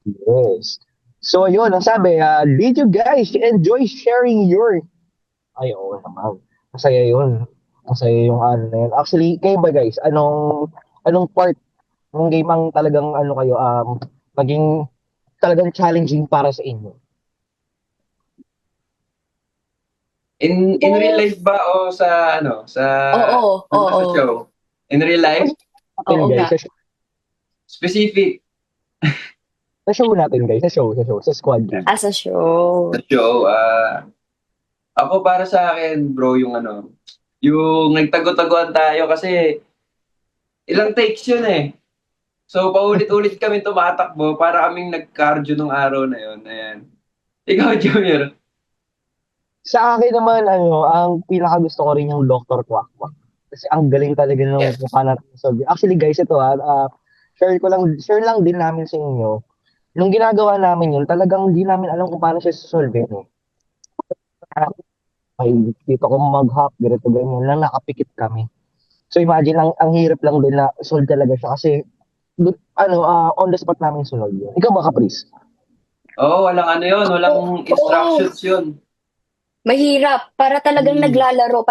Yes. So, yun, ang sabi, did you guys enjoy sharing your... Ay, oo naman. Masaya yun. Masaya yung ano na yun. Actually, kayo ba guys, anong part ng game ang talagang ano kayo, maging talagang challenging para sa inyo? In real life ba o sa ano, Oo, ano ba sa oo. show? In real Mas life? natin Oo nga. guys, Specific sa show natin guys, sa squad game. As a show. sa show, ako para sa akin bro yung ano, yung nagtago-taguan tayo kasi ilang takes yun eh. So paulit-ulit kami tumatakbo para kaming nag-cardio nung araw na yun. Ayan. Ikaw, Junior. Sa akin naman, ang pinakagusto ko rin yung Dr. Quack. Kasi ang galing talaga Yeah. ng kung paano natin solve. Actually guys, ito share lang din namin sa inyo. Nung ginagawa namin yun, talagang hindi namin alam kung paano siya solve. Eh. May dito ko mag-hop, ganito ganyan lang, nakapikit kami. So imagine, ang hirap lang din na solve talaga siya kasi on the spot namin sunod yun. Ikaw ba, Caprice? Oo, walang ano yun, walang Oo, instructions yun. mahirap. Para talagang Hmm. naglalaro.